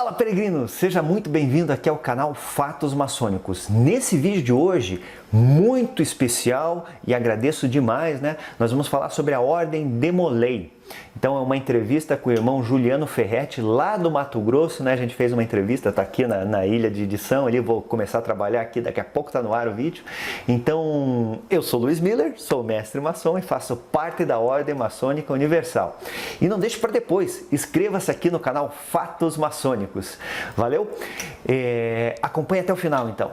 Fala, peregrino! Seja muito bem-vindo aqui ao canal Fatos Maçônicos. Nesse vídeo de hoje, muito especial, e agradeço demais, né? Nós vamos falar sobre a Ordem Demolei. Então é uma entrevista com o irmão Juliano Ferretti, lá do Mato Grosso, né? A gente fez uma entrevista, tá aqui na ilha de edição, ali vou começar a trabalhar aqui, daqui a pouco tá no ar o vídeo. Então, eu sou Luiz Miller, sou mestre maçom e faço parte da Ordem Maçônica Universal. E não deixe para depois, inscreva-se aqui no canal Fatos Maçônicos. Valeu? Acompanhe até o final, então.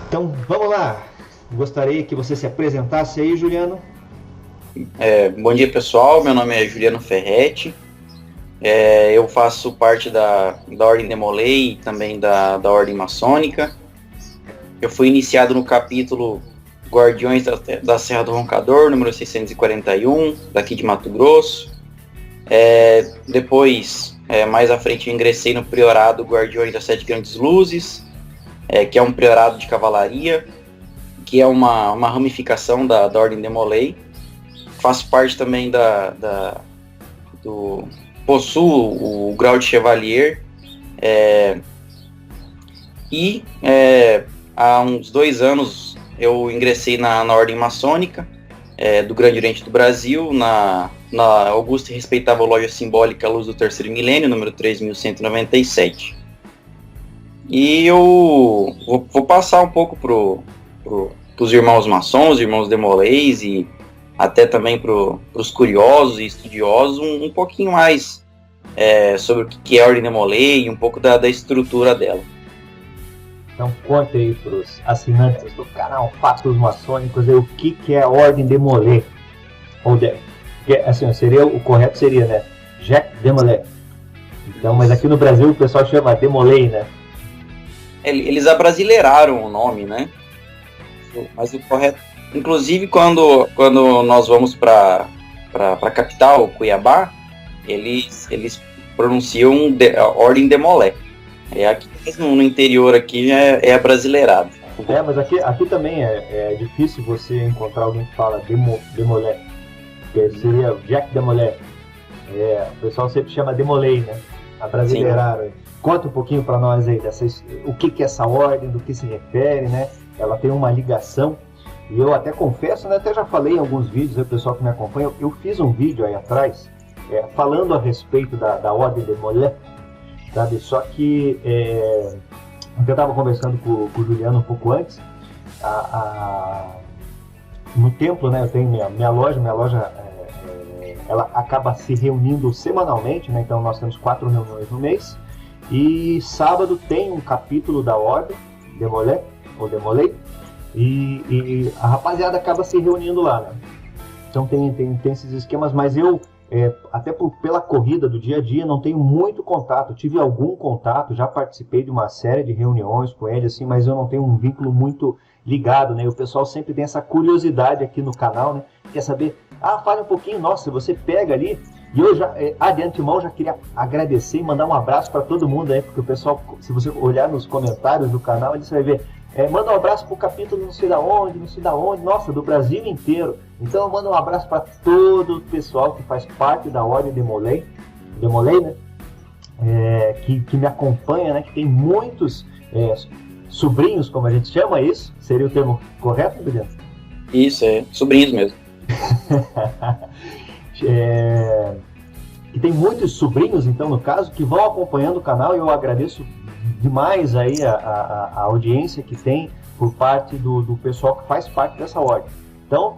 Então, vamos lá! Gostaria que você se apresentasse aí, Juliano. Bom dia, pessoal. Meu nome é Juliano Ferretti. Eu faço parte da Ordem Demolei e também da Ordem Maçônica. Eu fui iniciado no capítulo Guardiões da Serra do Roncador, número 641, daqui de Mato Grosso. Depois, mais à frente, eu ingressei no Priorado Guardiões das Sete Grandes Luzes, que é um priorado de cavalaria, que é uma ramificação da Ordem Demolei. Faço parte também possuo o grau de Chevalier, há uns 2 anos eu ingressei na Ordem Maçônica do Grande Oriente do Brasil, na Augusta e Respeitável Loja Simbólica Luz do Terceiro Milênio, número 3197. E eu vou passar um pouco pros irmãos maçons, irmãos demoleis e até também pros curiosos e estudiosos um pouquinho mais sobre o que é a Ordem Demolei e um pouco da estrutura dela. Então conte aí pros assinantes do canal Fatos Maçônicos aí, o que é a Ordem Demolei. Assim, o correto seria, né? Jacques Demolay. Então, mas aqui no Brasil o pessoal chama Demolei, né? Eles abrasileiraram o nome, né? Mas o correto, inclusive quando nós vamos para a capital, Cuiabá, eles pronunciam Ordem Demolé. Aqui no interior aqui é abrasileirado. Mas aqui também é difícil você encontrar alguém que fala Demolé, que seria Jacques Demolay. O pessoal sempre chama Demolei, né? Abrasileiraram. Conta um pouquinho para nós aí o que é essa ordem, do que se refere, né? Ela tem uma ligação, e eu até confesso, né, até já falei em alguns vídeos, o pessoal que me acompanha, eu fiz um vídeo aí atrás, falando a respeito da Ordem Demolei, sabe? Só que eu estava conversando com o Juliano um pouco antes, no templo, né, eu tenho minha loja ela acaba se reunindo semanalmente, né? Então nós temos 4 reuniões no mês, e sábado tem um capítulo da Ordem Demolei, ou Demolei, e a rapaziada acaba se reunindo lá, né? Então tem esses esquemas, mas eu, até pela corrida do dia a dia, não tenho muito contato. Tive algum contato, já participei de uma série de reuniões com ele, assim, mas eu não tenho um vínculo muito ligado, né? E o pessoal sempre tem essa curiosidade aqui no canal, né? Quer saber, fale um pouquinho, nossa, você pega ali. E eu já, de antemão, já queria agradecer e mandar um abraço para todo mundo aí, porque o pessoal, se você olhar nos comentários do canal, você vai ver, manda um abraço pro capítulo não sei da onde, nossa, do Brasil inteiro. Então eu mando um abraço para todo o pessoal que faz parte da Ordem Demolei, né? Que me acompanha, né? Que tem muitos sobrinhos, como a gente chama isso, seria o termo correto, Juliano? Isso, sobrinhos mesmo. Que tem muitos sobrinhos, então, no caso, que vão acompanhando o canal, e eu agradeço demais aí a audiência que tem por parte do pessoal que faz parte dessa ordem. Então,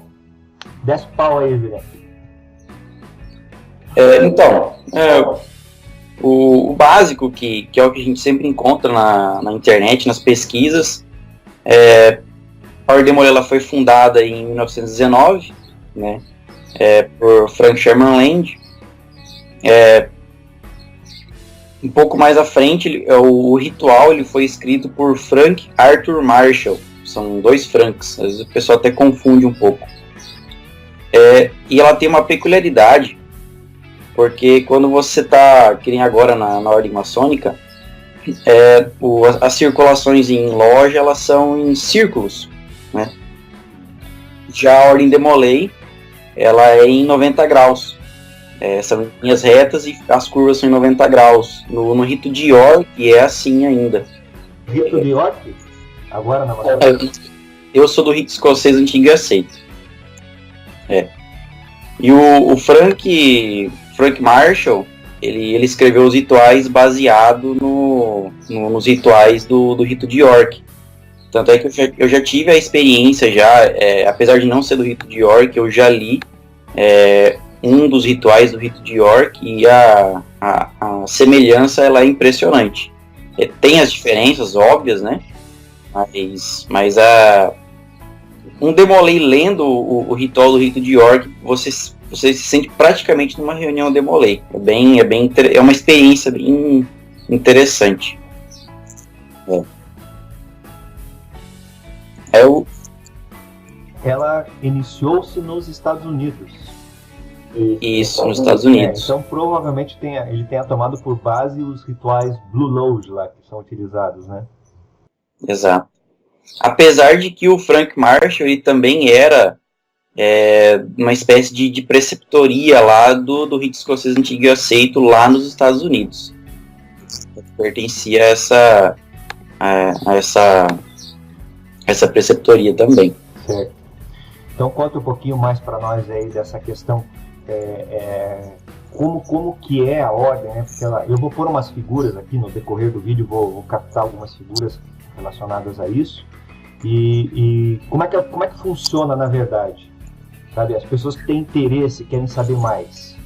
desce o pau aí, Juliano. O básico, que é o que a gente sempre encontra na internet, nas pesquisas, a Ordem Demolei, ela foi fundada em 1919, né? Por Frank Sherman Land. Um pouco mais à frente, o ritual ele foi escrito por Frank Arthur Marshall. São 2 Franks, às vezes o pessoal até confunde um pouco. E ela tem uma peculiaridade, porque quando você está, que nem agora na Ordem Maçônica, as circulações em loja, elas são em círculos, né? Já a Ordem Demolei, ela é em 90 graus. São linhas retas e as curvas são em 90 graus. No rito de York é assim ainda. Rito de York? Agora na maçonaria? Eu sou do rito escocês antigo e aceito. E o Frank Marshall, ele escreveu os rituais baseado nos rituais do rito de York. Tanto é que eu já tive a experiência, apesar de não ser do rito de York, eu já li um dos rituais do rito de York e a semelhança ela é impressionante. Tem as diferenças óbvias, né? Mas um Demolei lendo o ritual do rito de York, você se sente praticamente numa reunião Demolei. É uma experiência bem interessante. Ela iniciou-se nos Estados Unidos. Isso, nos Estados Unidos. Então provavelmente ele tenha tomado por base os rituais Blue Lodge lá que são utilizados, né? Exato. Apesar de que o Frank Marshall ele também era uma espécie de preceptoria lá do rito escocês antigo e aceito lá nos Estados Unidos. Pertencia a essa preceptoria também. Certo. Então conta um pouquinho mais para nós aí dessa questão, como que é a ordem, né? Porque eu vou pôr umas figuras aqui no decorrer do vídeo, vou captar algumas figuras relacionadas a isso e como é que funciona na verdade, sabe? As pessoas que têm interesse, querem saber mais,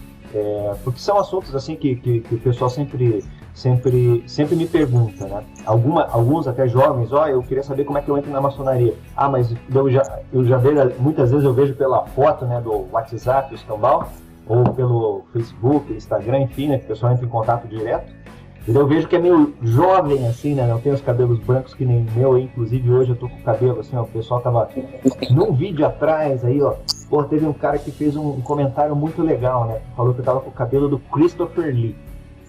porque são assuntos assim que o pessoal sempre me pergunta, né? Alguns até jovens, eu queria saber como é que eu entro na maçonaria. Mas eu já vejo, muitas vezes eu vejo pela foto, né, do WhatsApp, do escambau, ou pelo Facebook, Instagram, enfim, né, que o pessoal entra em contato direto. E eu vejo que é meio jovem, assim, né? Não tem os cabelos brancos que nem meu, inclusive hoje eu tô com o cabelo assim, o pessoal tava num vídeo atrás aí, teve um cara que fez um comentário muito legal, né? Falou que eu tava com o cabelo do Christopher Lee.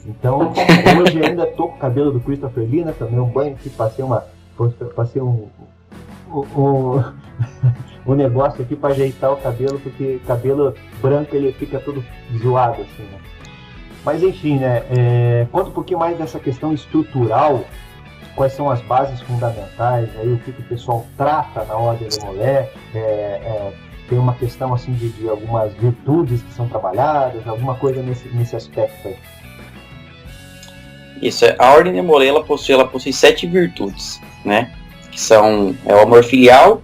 Então, hoje ainda tô com o cabelo do Christopher Lee, né? Tomei um banho aqui, passei um negócio aqui para ajeitar o cabelo, porque cabelo branco ele fica todo zoado assim, né? Mas enfim, né? Conta um pouquinho mais dessa questão estrutural, quais são as bases fundamentais, aí o que o pessoal trata na ordem Demolei, tem uma questão assim de algumas virtudes que são trabalhadas, alguma coisa nesse aspecto aí. Isso, a ordem Demolei ela possui 7 virtudes, né? Que são o amor filial,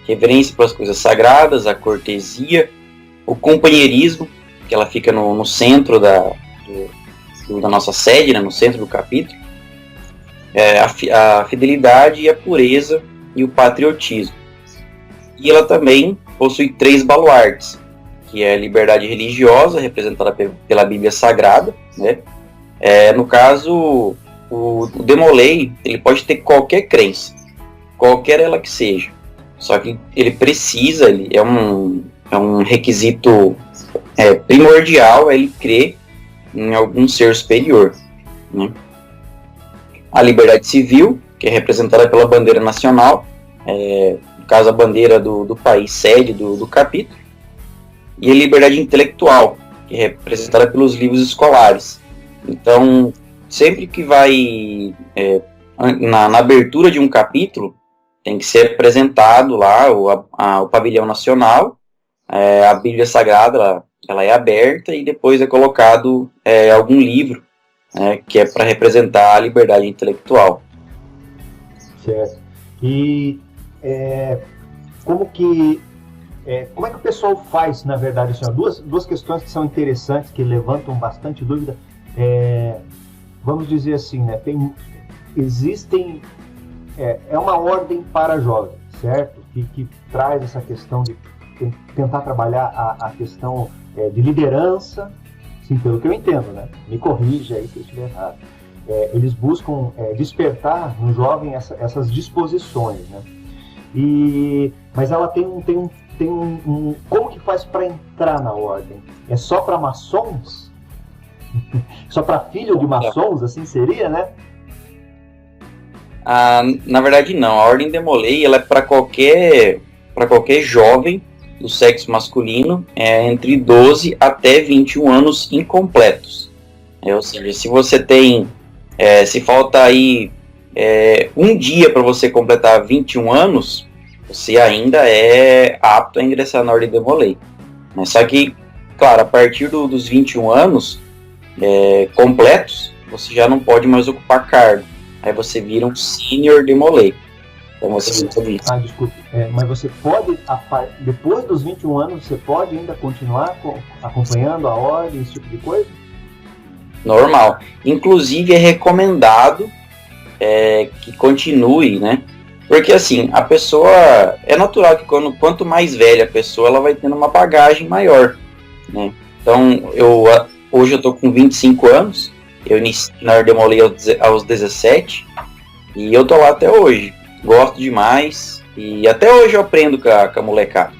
reverência pelas coisas sagradas, a cortesia, o companheirismo, que ela fica no centro da nossa sede, né? No centro do capítulo, a fidelidade e a pureza e o patriotismo. E ela também possui 3 baluartes, que é a liberdade religiosa, representada pela Bíblia Sagrada, né? No caso, o Demolei, ele pode ter qualquer crença, qualquer ela que seja, só que ele precisa, é um requisito primordial, ele crer em algum ser superior, né? A liberdade civil, que é representada pela bandeira nacional, no caso a bandeira do país sede do capítulo, e a liberdade intelectual, que é representada pelos livros escolares. Então, sempre que vai na abertura de um capítulo, tem que ser apresentado lá o pavilhão nacional, a Bíblia Sagrada ela é aberta e depois é colocado algum livro, que é para representar a liberdade intelectual. Certo. E como é que o pessoal faz, na verdade? Assim, duas questões que são interessantes, que levantam bastante dúvida. Vamos dizer assim, né? Existem uma ordem para jovens, certo? Que traz essa questão de tentar trabalhar a questão de liderança, sim, pelo que eu entendo, né? Me corrija aí se eu estiver errado. Eles buscam despertar no jovem essas disposições, né? Mas ela tem um como que faz para entrar na ordem? É só para maçons? Só para filho de maçons, assim seria, né? Na verdade não, a ordem Demolei ela é para qualquer jovem do sexo masculino é entre 12 até 21 anos incompletos. Ou seja, se você tem, se falta aí um dia para você completar 21 anos, você ainda é apto a ingressar na Ordem de Molay. Só que, claro, a partir dos 21 anos completos, você já não pode mais ocupar cargo. Aí você vira um senior de Molay. Então você sabe isso. Desculpe. Mas você pode, depois dos 21 anos, você pode ainda continuar acompanhando a ordem, esse tipo de coisa? Normal. Inclusive é recomendado que continue, né? Porque assim, a pessoa, é natural que quanto mais velha a pessoa, ela vai tendo uma bagagem maior, né? Então, hoje eu tô com 25 anos, eu iniciei na Ordem de Molay aos 17, e eu tô lá até hoje. Gosto demais, e até hoje eu aprendo com a molecada.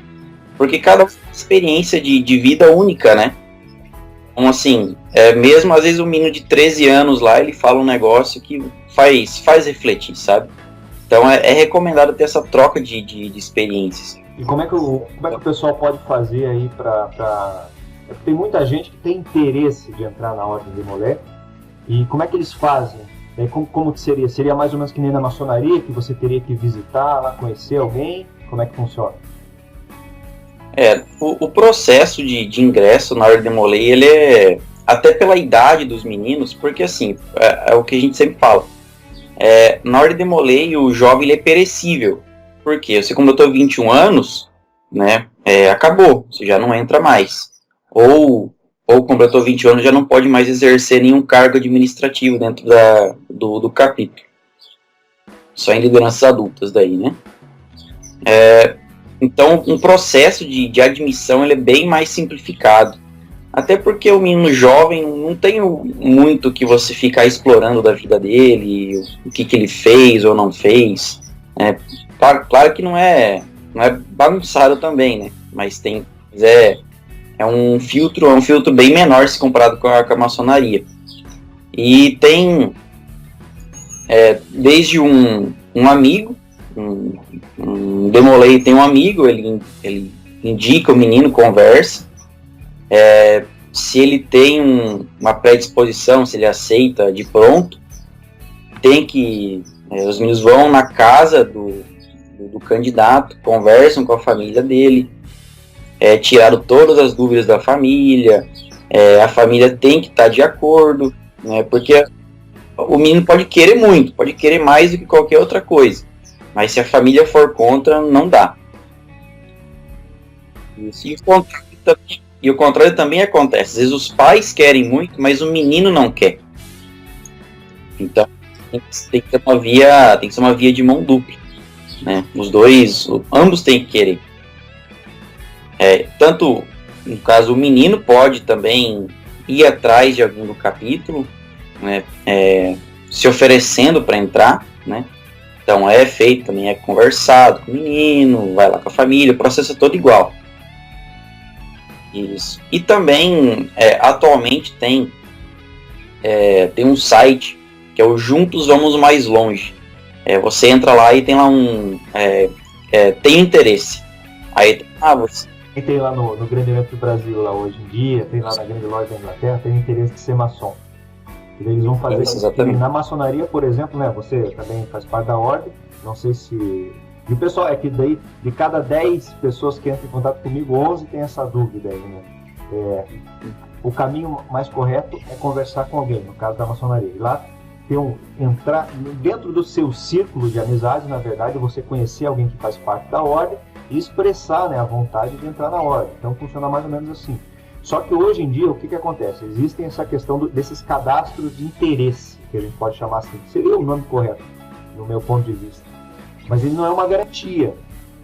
Porque cada experiência de vida única, né? Então, assim, mesmo às vezes um menino de 13 anos lá, ele fala um negócio que faz refletir, sabe? Então é recomendado ter essa troca de experiências. E como é que o pessoal pode fazer aí para... Tem muita gente que tem interesse de entrar na Ordem de Molay, e como é que eles fazem? Como que seria? Seria mais ou menos que nem na maçonaria, que você teria que visitar lá, conhecer alguém? Como é que funciona? O processo de ingresso na Ordem de Molay, ele é até pela idade dos meninos, porque assim, é o que a gente sempre fala. Na Ordem de Molay, o jovem ele é perecível. Por quê? Você completou 21 anos, né? Acabou, você já não entra mais. Ou completou 20 anos, já não pode mais exercer nenhum cargo administrativo dentro do capítulo. Só em lideranças adultas daí, né? Então, um processo de admissão ele é bem mais simplificado. Até porque o menino jovem não tem muito que você ficar explorando da vida dele, o que ele fez ou não fez. Claro que não é bagunçado também, né? Mas é um filtro bem menor se comparado com a maçonaria. E tem desde um amigo, um de Molay tem um amigo, ele indica o menino, conversa, se ele tem uma predisposição, se ele aceita de pronto, os meninos vão na casa do candidato, conversam com a família dele, tiraram todas as dúvidas da família, a família tem que estar de acordo, né, porque o menino pode querer muito, pode querer mais do que qualquer outra coisa, mas se a família for contra, não dá. E o contrário também acontece, às vezes os pais querem muito, mas o menino não quer. Então tem que ser uma via de mão dupla, né? Ambos têm que querer. Tanto, no caso, o menino pode também ir atrás de alguém do capítulo, né, se oferecendo para entrar, né? Então feito também, conversado com o menino, vai lá com a família, o processo é todo igual. Isso. E também, atualmente tem um site que é o Juntos Vamos Mais Longe. Você entra lá e tem lá tem interesse. Aí, você... Tem lá no Grande Evento do Brasil, lá hoje em dia, tem lá na Grande Loja da Inglaterra, tem interesse de ser maçom. E eles vão fazer isso. Na maçonaria, por exemplo, né, você também faz parte da ordem, não sei se... E o pessoal, que daí, de cada 10 pessoas que entram em contato comigo, 11 tem essa dúvida aí, né? O caminho mais correto é conversar com alguém, no caso da maçonaria. E lá, entrar dentro do seu círculo de amizades, na verdade, você conhecer alguém que faz parte da ordem e expressar, né, a vontade de entrar na ordem. Então funciona mais ou menos assim. Só que hoje em dia, o que acontece? Existem essa questão desses cadastros de interesse, que a gente pode chamar assim. Seria o nome correto, no meu ponto de vista. Mas ele não é uma garantia,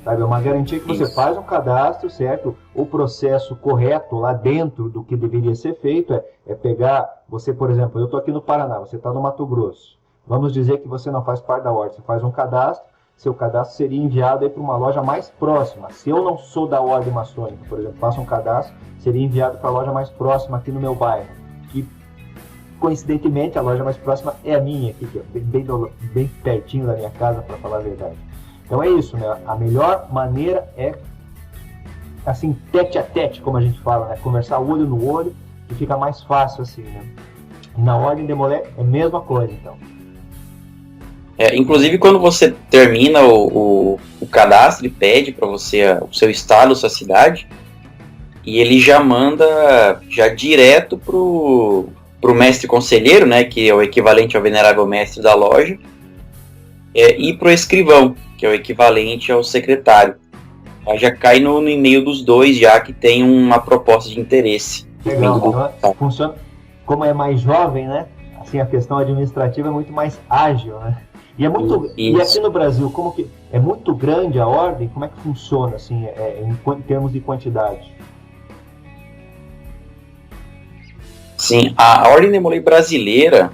sabe? É uma garantia que você faz um cadastro, certo? O processo correto lá dentro do que deveria ser feito é pegar... Você, por exemplo, eu estou aqui no Paraná, você está no Mato Grosso. Vamos dizer que você não faz parte da ordem, você faz um cadastro, seu cadastro seria enviado para uma loja mais próxima. Se eu não sou da ordem maçônica, por exemplo, faço um cadastro, seria enviado para a loja mais próxima aqui no meu bairro. Que, coincidentemente, a loja mais próxima é a minha aqui, que é bem pertinho da minha casa, para falar a verdade. Então é isso, né? A melhor maneira é assim, tete a tete, como a gente fala, né? Conversar olho no olho, que fica mais fácil, assim, né? Na Ordem Demolé é a mesma coisa, então. Inclusive, quando você termina o cadastro, ele pede para você o seu estado, sua cidade, e ele já manda já direto pro mestre conselheiro, né, que é o equivalente ao venerável mestre da loja, e pro escrivão, que é o equivalente ao secretário. Aí já cai no e-mail dos dois, já que tem uma proposta de interesse. Legal, então, funciona, como é mais jovem, né, assim, a questão administrativa é muito mais ágil, né? E é muito. E aqui no Brasil, como que é muito grande a ordem? Como é que funciona, assim, em termos de quantidade? Sim, a Ordem Demolei brasileira,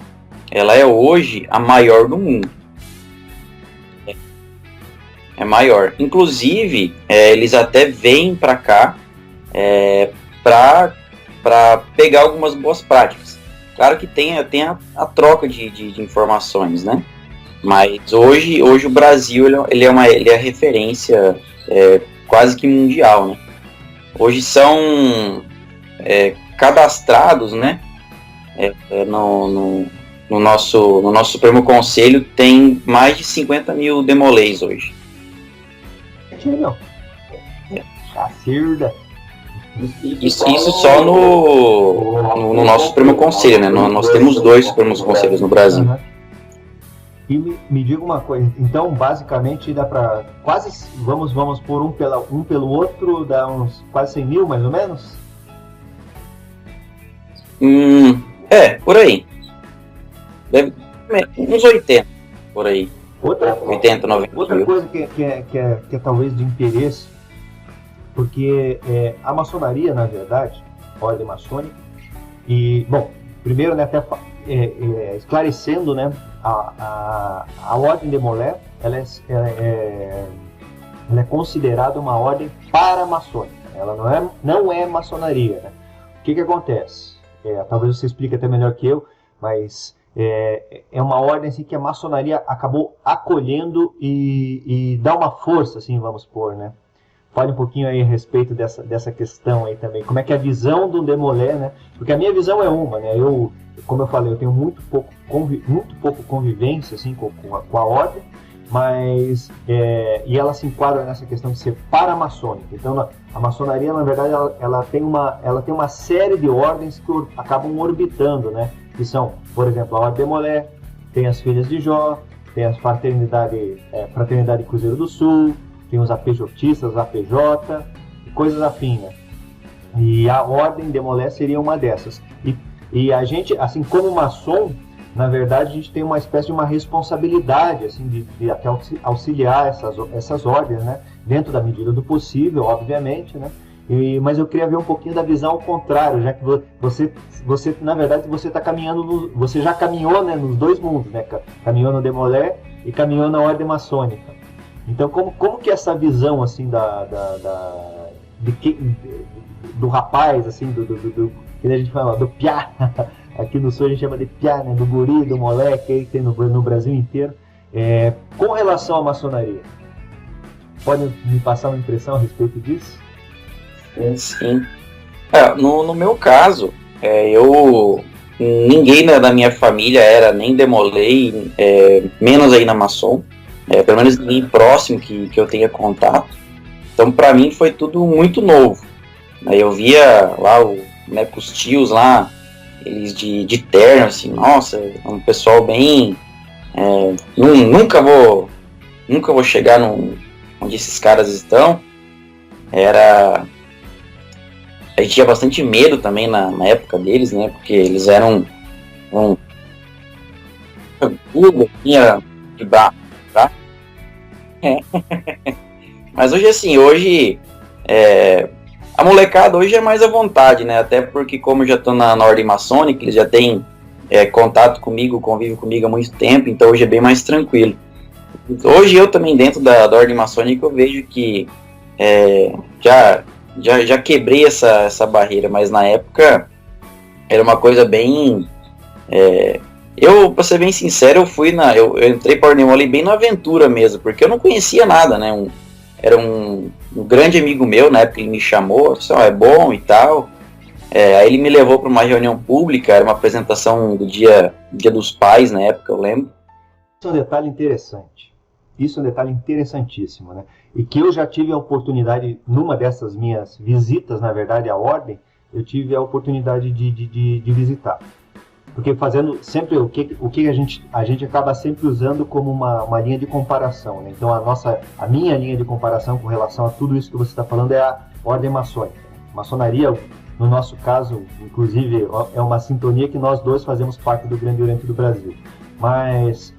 ela é hoje a maior do mundo. É maior. Inclusive, eles até vêm para cá para pegar algumas boas práticas. Claro que tem a troca de informações, né? Mas hoje o Brasil ele é referência quase que mundial, né? Hoje são cadastrados, né? No nosso Supremo Conselho tem mais de 50 mil demolês hoje. Cacilda. Isso só no nosso Supremo Conselho, né? Nós temos 2 Supremos Conselhos no Brasil. Uhum. E me diga uma coisa, então basicamente dá para quase, vamos por um pelo outro, dá uns quase 100 mil mais ou menos? Por aí. Deve uns 80, por aí. 80, 90 outra mil. Coisa que é talvez de interesse, porque a maçonaria, na verdade, a ordem maçônica, e, bom, primeiro, né, até esclarecendo, né, a Ordem Demolé, ela é considerada uma ordem paramaçônica, ela não é maçonaria, né? O que acontece? Talvez você explique até melhor que eu, mas é uma ordem assim, que a maçonaria acabou acolhendo e dá uma força, assim, vamos pôr, né? Fale um pouquinho aí a respeito dessa questão aí também. Como é que é a visão do Demolé, né? Porque a minha visão é uma, né? Como eu falei, eu tenho muito pouco convivência assim, com a ordem, mas e ela se enquadra nessa questão de ser paramaçônica. Então, a maçonaria, na verdade, ela tem uma série de ordens que acabam orbitando, né? Que são, por exemplo, a Ordem Demolé, tem as Filhas de Jó, tem a Fraternidade Cruzeiro do Sul, tem os APJistas, APJ, coisas afins, né? E a Ordem Demolé seria uma dessas. E a gente, assim como maçom, na verdade, a gente tem uma espécie de uma responsabilidade, assim, de até auxiliar essas ordens, né? Dentro da medida do possível, obviamente, né? Mas eu queria ver um pouquinho da visão ao contrário, já que você na verdade, você está caminhando, você já caminhou, né, nos dois mundos, né? Caminhou no Demolé e caminhou na Ordem Maçônica. Então, como que é essa visão, assim, do rapaz, assim, do que a gente fala, do piá, aqui no sul a gente chama de piá, né, do guri, do moleque, aí que tem no Brasil inteiro, com relação à maçonaria? Pode me passar uma impressão a respeito disso? Sim. No meu caso, ninguém da minha família era nem demolei, menos aí na maçom. Pelo menos ninguém próximo que eu tenha contato. Então, para mim, foi tudo muito novo. Eu via lá os tios lá, eles de terno, assim, nossa, um pessoal bem... nunca vou chegar onde esses caras estão. A gente tinha bastante medo também na época deles, né? Porque eles eram tinha de braço. Tá? Mas hoje a molecada hoje é mais à vontade, né? Até porque como eu já estou na Ordem Maçônica, eles já têm contato comigo, convivem comigo há muito tempo, então hoje é bem mais tranquilo. Hoje eu também dentro da Ordem Maçônica eu vejo que já quebrei essa barreira, mas na época era uma coisa bem... pra ser bem sincero, eu entrei para a Ordem Demolei bem na aventura mesmo, porque eu não conhecia nada, né? Era um um grande amigo meu, na época ele me chamou, disse, é bom e tal. Aí ele me levou para uma reunião pública, era uma apresentação do Dia dos Pais, na época, eu lembro. Isso é um detalhe interessante. Isso é um detalhe interessantíssimo, né? E que eu já tive a oportunidade, numa dessas minhas visitas, na verdade, à Ordem, eu tive a oportunidade de visitar. Porque fazendo sempre o que a gente acaba sempre usando como uma linha de comparação, né? Então a minha linha de comparação com relação a tudo isso que você está falando é a Ordem Maçônica. Maçonaria, no nosso caso, inclusive, é uma sintonia que nós dois fazemos parte do Grande Oriente do Brasil. Mas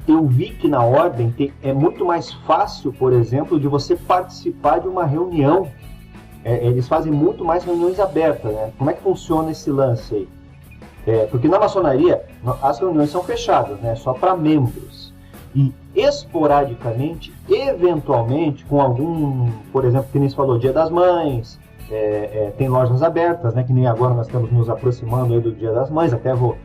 eu vi que na Ordem é muito mais fácil, por exemplo, de você participar de uma reunião. Eles fazem muito mais reuniões abertas, né? Como é que funciona esse lance aí? Porque na maçonaria, as reuniões são fechadas, né? Só para membros. E esporadicamente, eventualmente, com algum, por exemplo, que nem se falou, Dia das Mães, tem lojas abertas, né? Que nem agora nós estamos nos aproximando aí do Dia das Mães, até vou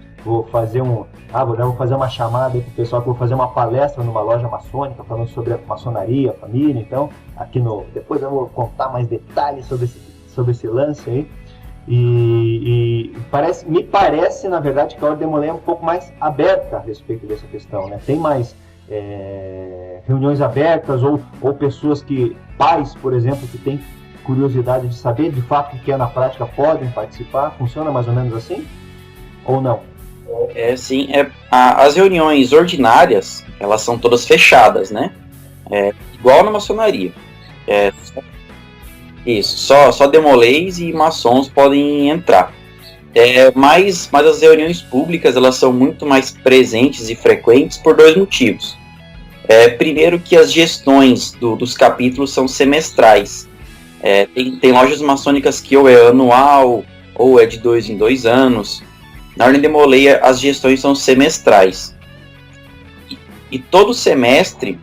fazer vou fazer uma chamada aí pro pessoal que eu vou fazer uma palestra numa loja maçônica falando sobre a maçonaria, a família. Então, depois eu vou contar mais detalhes sobre esse lance aí. E me parece, na verdade, que a Ordem Demolei é um pouco mais aberta a respeito dessa questão, né? Tem mais reuniões abertas ou pessoas pais, por exemplo, que têm curiosidade de saber de fato o que é na prática, podem participar. Funciona mais ou menos assim? Ou não? Sim, as reuniões ordinárias, elas são todas fechadas, né? Igual na maçonaria. Isso, só demolês e maçons podem entrar. Mas as reuniões públicas, elas são muito mais presentes e frequentes por dois motivos. Primeiro que as gestões dos capítulos são semestrais. Tem lojas maçônicas que ou é anual, ou é de 2 em 2 anos. Na Ordem Demolei, as gestões são semestrais. E todo semestre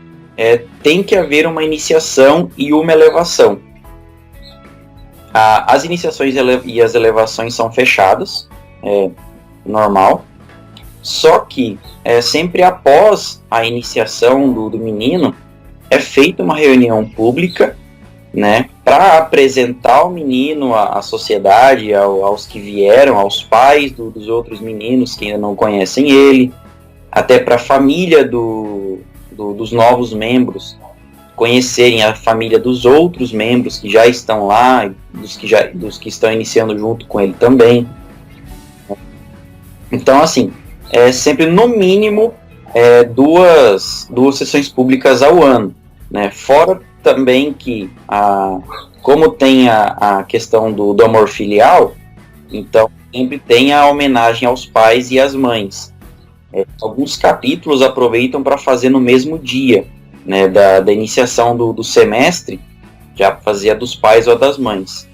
tem que haver uma iniciação e uma elevação. As iniciações e as elevações são fechadas, normal. Só que sempre após a iniciação do menino, é feita uma reunião pública, né, para apresentar o menino à sociedade, aos que vieram, aos pais dos outros meninos que ainda não conhecem ele, até para a família dos novos membros conhecerem a família dos outros membros que já estão lá, dos que estão iniciando junto com ele também. Então, assim, sempre no mínimo duas sessões públicas ao ano, né? Fora também que, como tem a questão do amor filial, então sempre tem a homenagem aos pais e às mães. Alguns capítulos aproveitam para fazer no mesmo dia, né, da iniciação do semestre, já fazia dos pais ou das mães.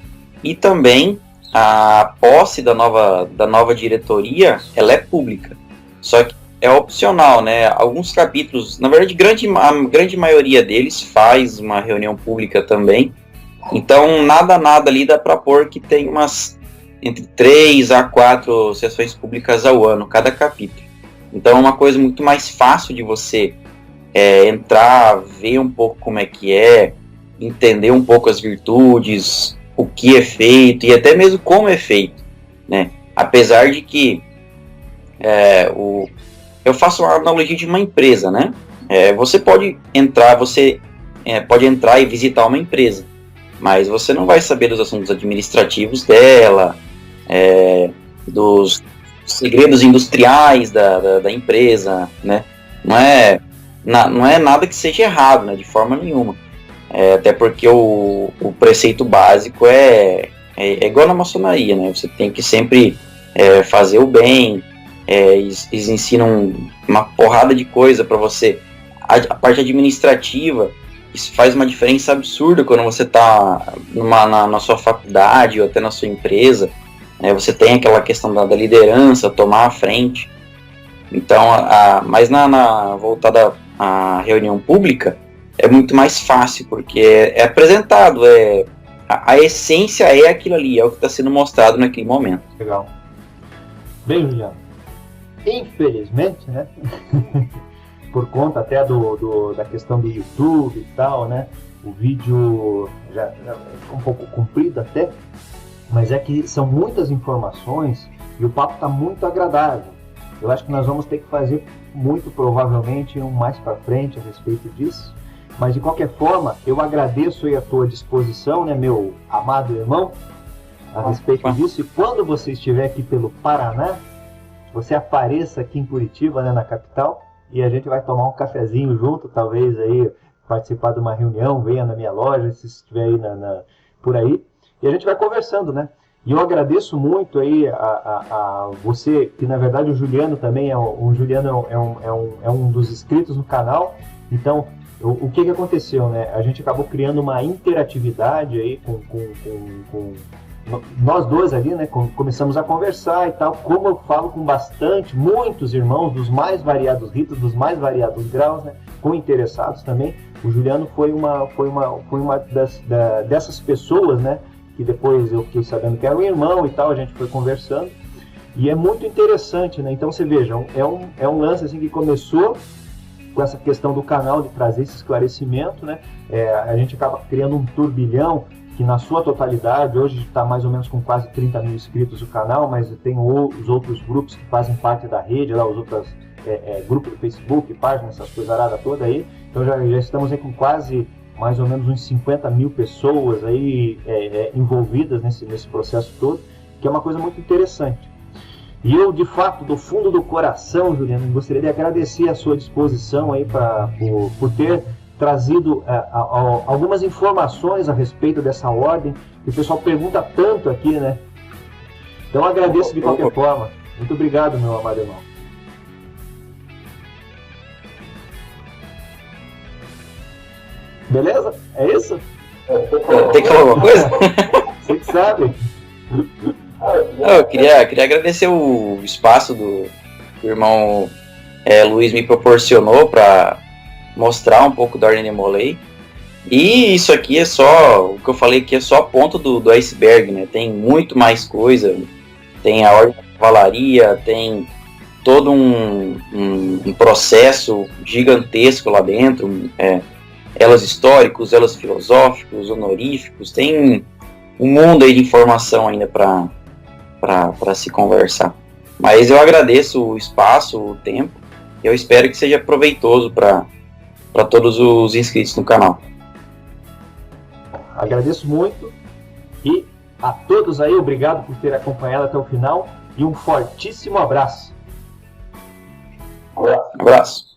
E também a posse da nova diretoria, ela é pública, só que é opcional, né? Alguns capítulos, na verdade, a grande maioria deles faz uma reunião pública também. Então, nada ali dá para pôr que tem umas entre 3 a 4 sessões públicas ao ano, cada capítulo. Então, é uma coisa muito mais fácil de você entrar, ver um pouco como é que entender um pouco as virtudes, o que é feito e até mesmo como é feito, né? Apesar de que eu faço uma analogia de uma empresa, né? Você pode entrar, e visitar uma empresa, mas você não vai saber dos assuntos administrativos dela, dos segredos industriais da empresa, né? Não é nada que seja errado, né? De forma nenhuma. Até porque o preceito básico é igual na maçonaria, né? Você tem que sempre fazer o bem. Eles ensinam uma porrada de coisa para você. A parte administrativa, isso faz uma diferença absurda quando você está na sua faculdade ou até na sua empresa. Você tem aquela questão da liderança, tomar a frente. Então, mas voltada à reunião pública, é muito mais fácil, porque é apresentado, a essência é aquilo ali, é o que está sendo mostrado naquele momento. Legal. Bem, Juliano, infelizmente, né? por conta até da questão do YouTube e tal, né? O vídeo já é um pouco comprido até, mas é que são muitas informações e o papo está muito agradável. Eu acho que nós vamos ter que fazer muito provavelmente um mais para frente a respeito disso, mas de qualquer forma eu agradeço aí a tua disposição, né, meu amado irmão, a respeito disso. E quando você estiver aqui pelo Paraná, você apareça aqui em Curitiba, né, na capital, e a gente vai tomar um cafezinho junto, talvez aí participar de uma reunião, venha na minha loja, se estiver aí por aí, e a gente vai conversando, né? E eu agradeço muito aí a você, que na verdade o Juliano também o Juliano é um dos inscritos no canal. Então, o que aconteceu, né? A gente acabou criando uma interatividade aí com nós dois ali, né? Começamos a conversar e tal. Como eu falo com muitos irmãos dos mais variados ritos, dos mais variados graus, né? Com interessados também. O Juliano foi uma dessas pessoas, né? Que depois eu fiquei sabendo que era um irmão e tal, a gente foi conversando, e é muito interessante, né? Então você veja, é um lance assim que começou com essa questão do canal, de trazer esse esclarecimento, né? A gente acaba criando um turbilhão que na sua totalidade, hoje está mais ou menos com quase 30 mil inscritos o canal, mas tem os outros grupos que fazem parte da rede, lá, os outros grupos do Facebook, páginas, essas coisas aradas todas aí, então já estamos aí com quase mais ou menos uns 50 mil pessoas aí envolvidas nesse processo todo, que é uma coisa muito interessante. E eu, de fato, do fundo do coração, Juliano, gostaria de agradecer a sua disposição aí por ter trazido algumas informações a respeito dessa ordem, que o pessoal pergunta tanto aqui, né? Então eu agradeço de qualquer forma. Muito obrigado, meu amado irmão. Beleza? É isso? Tem que falar alguma coisa? Você que sabe. Eu queria agradecer o espaço do irmão Luiz me proporcionou para mostrar um pouco da Ordem de Molay. E isso aqui é só, o que eu falei aqui é só a ponta do iceberg, né? Tem muito mais coisa. Tem a Ordem da Cavalaria, tem todo um processo gigantesco lá dentro. Elas históricos, elas filosóficos, honoríficos, tem um mundo aí de informação ainda para se conversar. Mas eu agradeço o espaço, o tempo, e eu espero que seja proveitoso para todos os inscritos no canal. Agradeço muito, e a todos aí, obrigado por ter acompanhado até o final, e um fortíssimo abraço. Abraço.